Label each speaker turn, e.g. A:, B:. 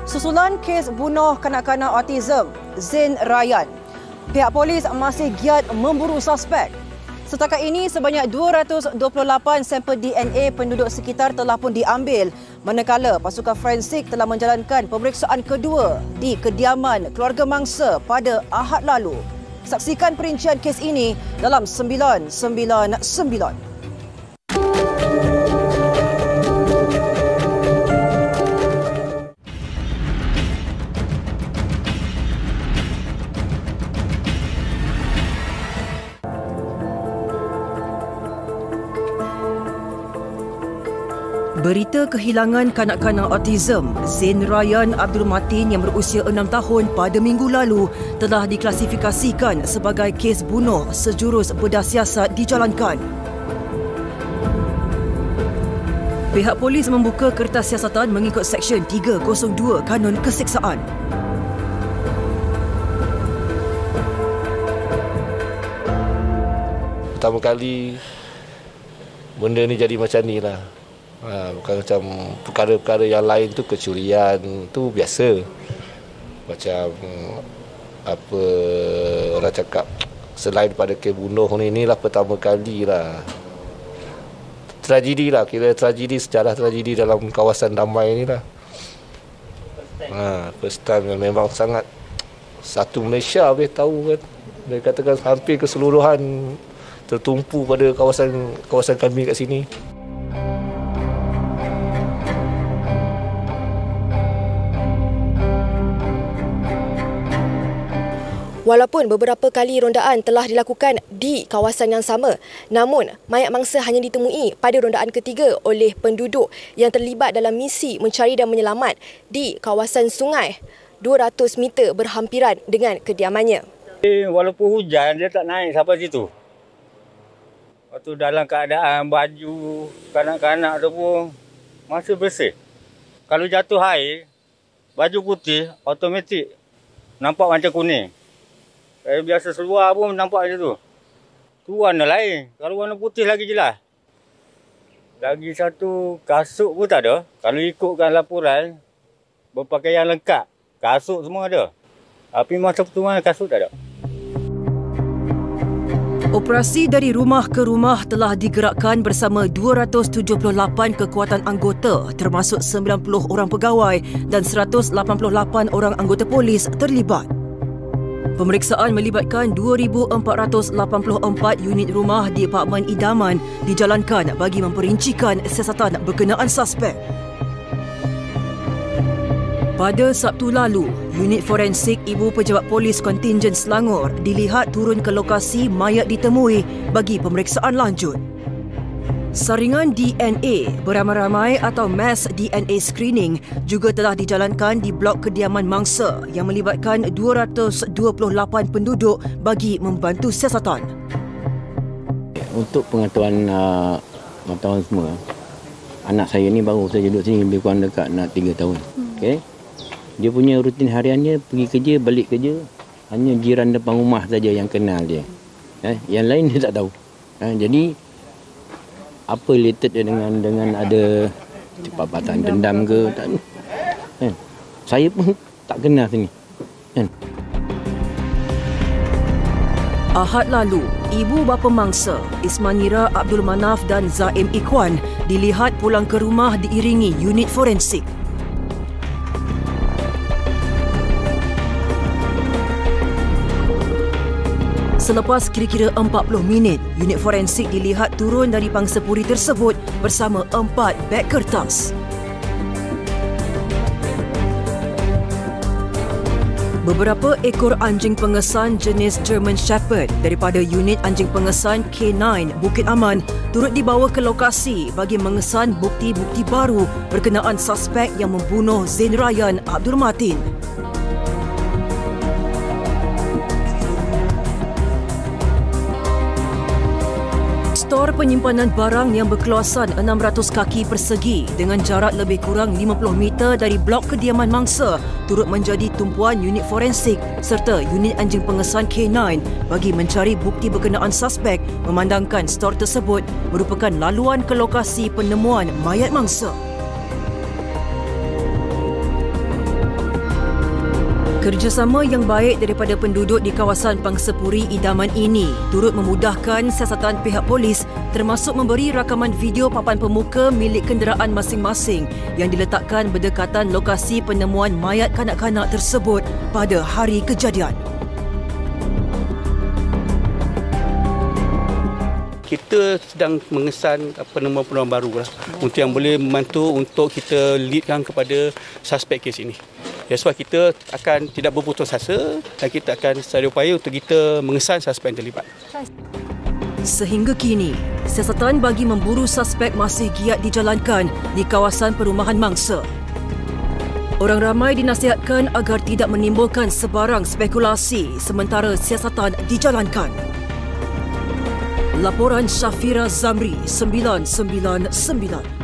A: Susulan kes bunuh kanak-kanak autism Zain Rayyan, pihak polis masih giat memburu suspek. Setakat ini, sebanyak 228 sampel DNA penduduk sekitar telah pun diambil, manakala pasukan forensik telah menjalankan pemeriksaan kedua di kediaman keluarga mangsa pada Ahad lalu. Saksikan perincian kes ini dalam 999. Berita kehilangan kanak-kanak autism Zain Rayyan Abdul Matin yang berusia 6 tahun pada minggu lalu telah diklasifikasikan sebagai kes bunuh sejurus bedah siasat dijalankan. Pihak polis membuka kertas siasatan mengikut Seksyen 302 Kanun Keseksaan.
B: Pertama kali benda ni jadi macam ni lah. Bukan macam perkara-perkara yang lain tu, kecurian tu biasa. Macam apa orang cakap, selain pada kes bunuh ni, inilah pertama kali lah. Tragedi lah, kira tragedi, sejarah tragedi dalam kawasan damai ni lah. First time memang sangat, satu Malaysia boleh tahu kan. Dia katakan hampir keseluruhan tertumpu pada kawasan kami kat sini.
C: Walaupun beberapa kali rondaan telah dilakukan di kawasan yang sama, namun mayat mangsa hanya ditemui pada rondaan ketiga oleh penduduk yang terlibat dalam misi mencari dan menyelamat di kawasan sungai 200 meter berhampiran dengan kediamannya.
D: Walaupun hujan, dia tak naik sampai situ. Waktu dalam keadaan baju kanak-kanak tu pun masih bersih. Kalau jatuh air, baju putih automatik nampak macam kuning. Saya biasa seluar pun nampak macam tu. Tu warna lain. Kalau warna putih lagi jelas. Lagi satu, kasut pun tak ada. Kalau ikutkan laporan, berpakaian lengkap. Kasut semua ada. Tapi masa pertemuan kasut tak ada.
A: Operasi dari rumah ke rumah telah digerakkan bersama 278 kekuatan anggota termasuk 90 orang pegawai dan 188 orang anggota polis terlibat. Pemeriksaan melibatkan 2,484 unit rumah di Apartmen Idaman dijalankan bagi memperincikan siasatan berkenaan suspek. Pada Sabtu lalu, unit forensik Ibu Pejabat Polis Kontingen Selangor dilihat turun ke lokasi mayat ditemui bagi pemeriksaan lanjut. Saringan DNA beramai-ramai atau mass DNA screening juga telah dijalankan di blok kediaman mangsa yang melibatkan 228 penduduk bagi membantu siasatan.
E: Untuk pengetahuan semua, anak saya ni baru saja duduk sini lebih kurang dekat nak 3 tahun. Okay? Dia punya rutin hariannya pergi kerja, balik kerja, hanya jiran depan rumah saja yang kenal dia. Yang lain dia tak tahu. Jadi apa related dengan ada perbuatan dendam ke tak, saya pun tak kenal sini.
A: Ahad lalu, ibu bapa mangsa Ismanira Abdul Manaf dan Zaim Ikhwan dilihat pulang ke rumah diiringi unit forensik. Selepas kira-kira 40 minit, unit forensik dilihat turun dari pangsapuri tersebut bersama 4 beg kertas. Beberapa ekor anjing pengesan jenis German Shepherd daripada unit anjing pengesan K9 Bukit Aman turut dibawa ke lokasi bagi mengesan bukti-bukti baru berkenaan suspek yang membunuh Zain Rayyan Abdul Matin. Stor penyimpanan barang yang berkeluasan 600 kaki persegi dengan jarak lebih kurang 50 meter dari blok kediaman mangsa turut menjadi tumpuan unit forensik serta unit anjing pengesan K9 bagi mencari bukti berkenaan suspek memandangkan stor tersebut merupakan laluan ke lokasi penemuan mayat mangsa. Kerjasama yang baik daripada penduduk di kawasan Pangsepuri idaman ini turut memudahkan siasatan pihak polis termasuk memberi rakaman video papan pemuka milik kenderaan masing-masing yang diletakkan berdekatan lokasi penemuan mayat kanak-kanak tersebut pada hari kejadian.
F: Kita sedang mengesan penemuan-penemuan baru lah untuk yang boleh membantu untuk kita leadkan kepada suspek kes ini. Ya, sebab kita akan tidak berputus asa dan kita akan sedaya upaya untuk kita mengesan suspek yang terlibat.
A: Sehingga kini, siasatan bagi memburu suspek masih giat dijalankan di kawasan perumahan mangsa. Orang ramai dinasihatkan agar tidak menimbulkan sebarang spekulasi sementara siasatan dijalankan. Laporan Syafira Zamri 999.